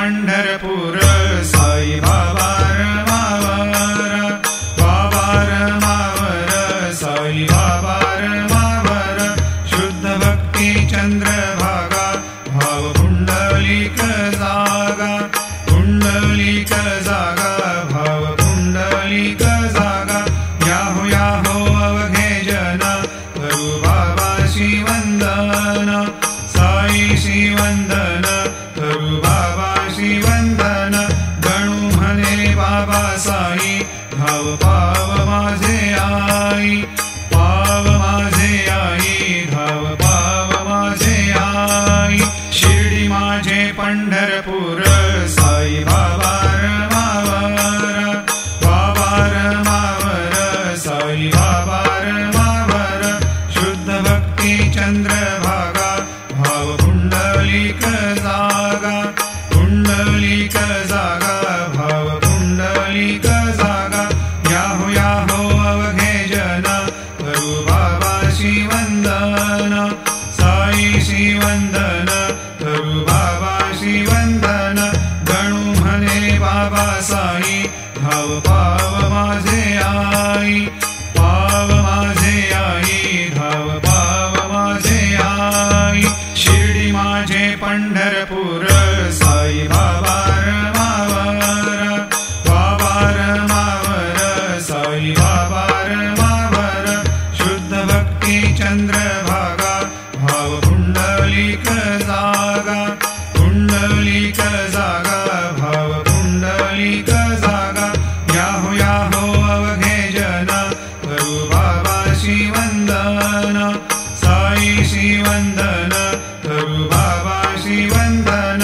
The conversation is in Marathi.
पंढरपूर साई बाबा रमावर बाबा रमावर साई बाबा रमावर शुद्ध भक्ती चंद्रभागा भाव पुंडलिक जागा पुंडलिक जागा भाव पुंडलिक जागा याहो याहो अवघे जन करू बाबाशी वंदन साई श्री वंदन करू बाबाशी वंदन गणू म्हणे बाबा साई भाव पाव माझे आई पाव माझे आई धाव पाव माझे आई शिर्डी माझे पंढरपूर साई बाबा रमावर बाबा रमावर साई बाबा रमावर शुद्ध भक्ती चंद्रभागा भाव पुंडलिक जागा पुंडलिक जागा भाव पुंडलिक जागा याहो याहो अवघे जन करू बाबाशी वंदन साई श्री वंदन करू बाबाशी वंदन गणू म्हणे बाबा साई भाव पाव माझे आई पाव माझे आई धाव पाव माझे आई शिर्डी माझे पंढरपूर साई बाबा रमावर बाबा रमावर साई बाबा रमावर शुद्ध भक्ती चंद्रभागा भाव पुंडलिक जागा पुंडलिक जागा भाव पुंडलिक जागा याहो याहो अवघे जन करू बाबाशी वंदन साई श्री वंदन करू बाबाशी वंदन